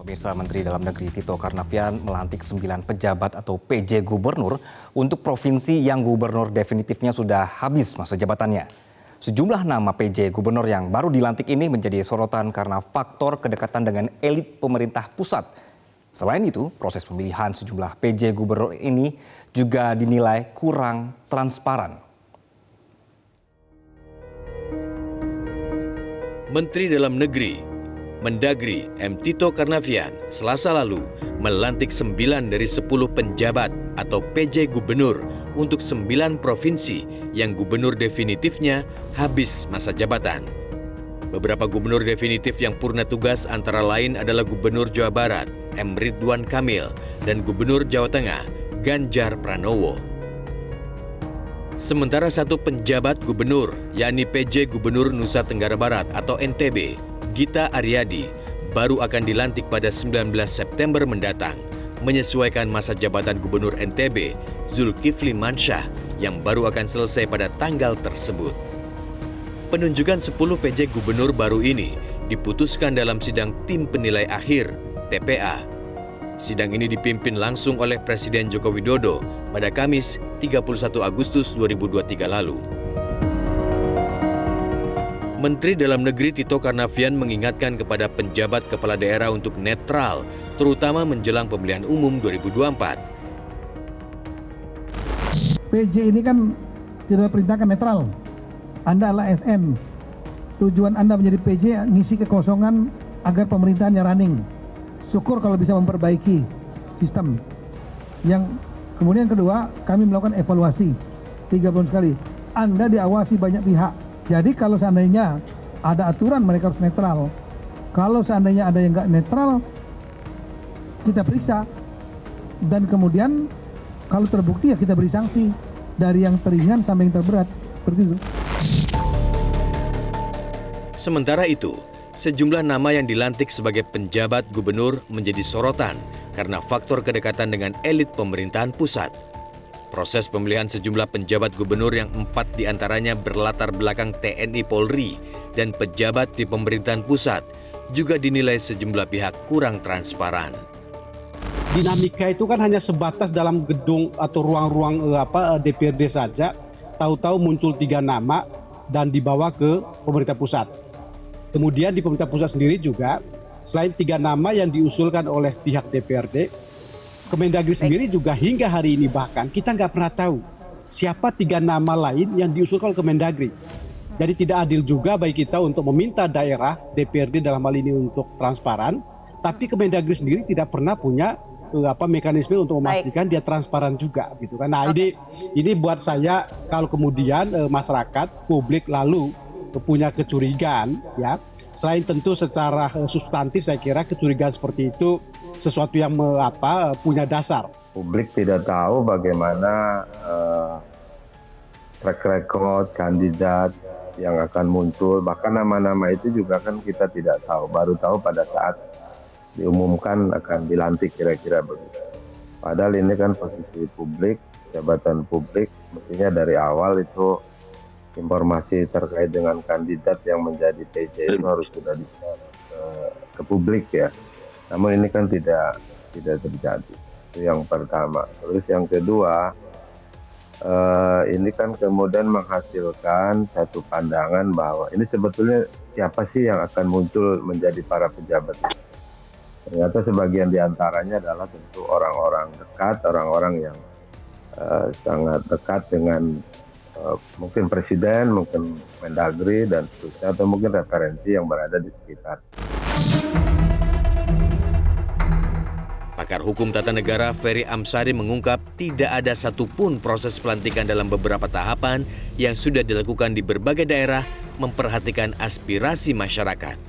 Pemirsa, Menteri Dalam Negeri Tito Karnavian melantik 9 pejabat atau PJ Gubernur untuk provinsi yang gubernur definitifnya sudah habis masa jabatannya. Sejumlah nama PJ Gubernur yang baru dilantik ini menjadi sorotan karena faktor kedekatan dengan elit pemerintah pusat. Selain itu, proses pemilihan sejumlah PJ Gubernur ini juga dinilai kurang transparan. Menteri Dalam Negeri Mendagri M. Tito Karnavian Selasa lalu melantik 9 dari 10 penjabat atau PJ Gubernur untuk 9 provinsi yang gubernur definitifnya habis masa jabatan. Beberapa gubernur definitif yang purna tugas antara lain adalah Gubernur Jawa Barat M. Ridwan Kamil dan Gubernur Jawa Tengah Ganjar Pranowo. Sementara satu penjabat gubernur, yakni PJ Gubernur Nusa Tenggara Barat atau NTB, Gita Aryadi, baru akan dilantik pada 19 September mendatang, menyesuaikan masa jabatan Gubernur NTB, Zulkifli Mansyah, yang baru akan selesai pada tanggal tersebut. Penunjukan 10 PJ Gubernur baru ini diputuskan dalam sidang tim penilai akhir, TPA. Sidang ini dipimpin langsung oleh Presiden Joko Widodo pada Kamis 31 Agustus 2023 lalu. Menteri Dalam Negeri Tito Karnavian mengingatkan kepada penjabat kepala daerah untuk netral, terutama menjelang pemilihan umum 2024. PJ ini kan tidak perintahkan netral. Anda adalah SN. Tujuan Anda menjadi PJ ngisi kekosongan agar pemerintahannya running. Syukur kalau bisa memperbaiki sistem. Yang kemudian kedua, kami melakukan evaluasi 3 bulan sekali. Anda diawasi banyak pihak. Jadi kalau seandainya ada aturan mereka harus netral. Kalau seandainya ada yang nggak netral, kita periksa. Dan kemudian kalau terbukti ya kita beri sanksi. Dari yang teringan sampai yang terberat. Seperti itu. Sementara itu, sejumlah nama yang dilantik sebagai penjabat gubernur menjadi sorotan karena faktor kedekatan dengan elit pemerintahan pusat. Proses pemilihan sejumlah penjabat gubernur yang 4 diantaranya berlatar belakang TNI Polri dan pejabat di pemerintahan pusat juga dinilai sejumlah pihak kurang transparan. Dinamika itu kan hanya sebatas dalam gedung atau ruang-ruang DPRD saja. Tahu-tahu muncul 3 nama dan dibawa ke pemerintah pusat. Kemudian di pemerintah pusat sendiri juga selain 3 nama yang diusulkan oleh pihak DPRD, Kemendagri sendiri juga hingga hari ini bahkan kita nggak pernah tahu siapa 3 nama lain yang diusulkan oleh Kemendagri. Jadi tidak adil juga bagi kita untuk meminta daerah DPRD dalam hal ini untuk transparan, tapi Kemendagri sendiri tidak pernah punya mekanisme untuk memastikan dia transparan juga, gitu kan. Nah ini buat saya kalau kemudian masyarakat publik lalu punya kecurigaan, ya selain tentu secara substantif saya kira kecurigaan seperti itu sesuatu yang punya dasar. Publik tidak tahu bagaimana track record kandidat yang akan muncul, bahkan nama-nama itu juga kan kita tidak tahu, baru tahu pada saat diumumkan akan dilantik kira-kira begitu. Padahal ini kan posisi publik, jabatan publik, mestinya dari awal itu informasi terkait dengan kandidat yang menjadi PJ itu harus sudah ke publik ya. Namun ini kan tidak terjadi. Itu yang pertama. Terus yang kedua, ini kan kemudian menghasilkan satu pandangan bahwa ini sebetulnya siapa sih yang akan muncul menjadi para pejabat ini. Ternyata sebagian diantaranya adalah tentu orang-orang dekat, orang-orang yang sangat dekat dengan mungkin presiden, mungkin Mendagri dan seterusnya, atau mungkin referensi yang berada di sekitar. Pakar Hukum Tata Negara Ferry Amsari mengungkap tidak ada satupun proses pelantikan dalam beberapa tahapan yang sudah dilakukan di berbagai daerah memperhatikan aspirasi masyarakat.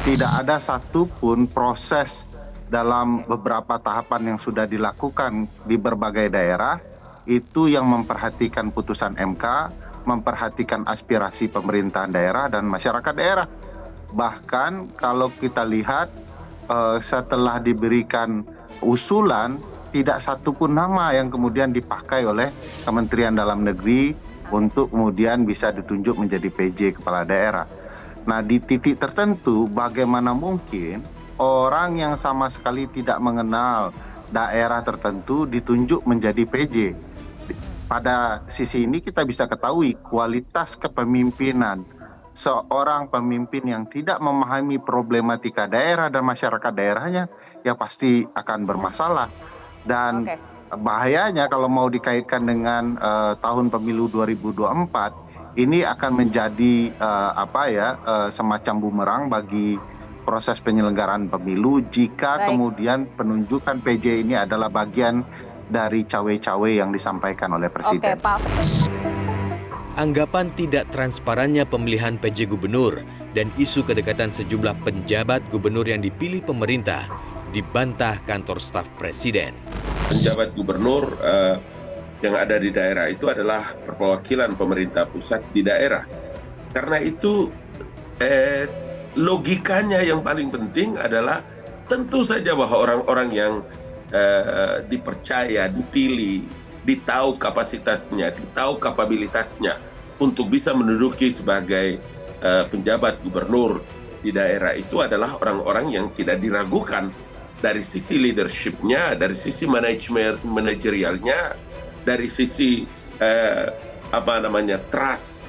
Tidak ada satupun proses dalam beberapa tahapan yang sudah dilakukan di berbagai daerah itu yang memperhatikan putusan MK, memperhatikan aspirasi pemerintahan daerah dan masyarakat daerah. Bahkan kalau kita lihat setelah diberikan usulan, tidak satupun nama yang kemudian dipakai oleh Kementerian Dalam Negeri untuk kemudian bisa ditunjuk menjadi PJ kepala daerah. Nah, di titik tertentu bagaimana mungkin orang yang sama sekali tidak mengenal daerah tertentu ditunjuk menjadi PJ. Pada sisi ini kita bisa ketahui kualitas kepemimpinan seorang pemimpin yang tidak memahami problematika daerah dan masyarakat daerahnya ya pasti akan bermasalah. Dan bahayanya kalau mau dikaitkan dengan tahun pemilu 2024 ini akan menjadi semacam bumerang bagi proses penyelenggaraan pemilu jika kemudian penunjukan PJ ini adalah bagian dari cawe-cawe yang disampaikan oleh Presiden. Oke, Pak. Anggapan tidak transparannya pemilihan PJ Gubernur dan isu kedekatan sejumlah penjabat gubernur yang dipilih pemerintah dibantah kantor staf Presiden. Penjabat gubernur yang ada di daerah itu adalah perwakilan pemerintah pusat di daerah. Karena itu logikanya yang paling penting adalah tentu saja bahwa orang-orang yang dipercaya, dipilih, ditahu kapasitasnya, ditahu kapabilitasnya untuk bisa menduduki sebagai penjabat gubernur di daerah itu adalah orang-orang yang tidak diragukan dari sisi leadership-nya, dari sisi manajerialnya, dari sisi trust,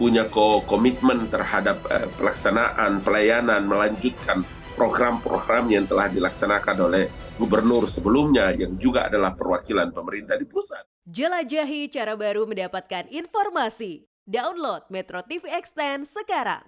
punya komitmen terhadap pelaksanaan, pelayanan, melanjutkan program-program yang telah dilaksanakan oleh gubernur sebelumnya yang juga adalah perwakilan pemerintah di pusat. Jelajahi cara baru mendapatkan informasi. Download Metro TV Extend sekarang.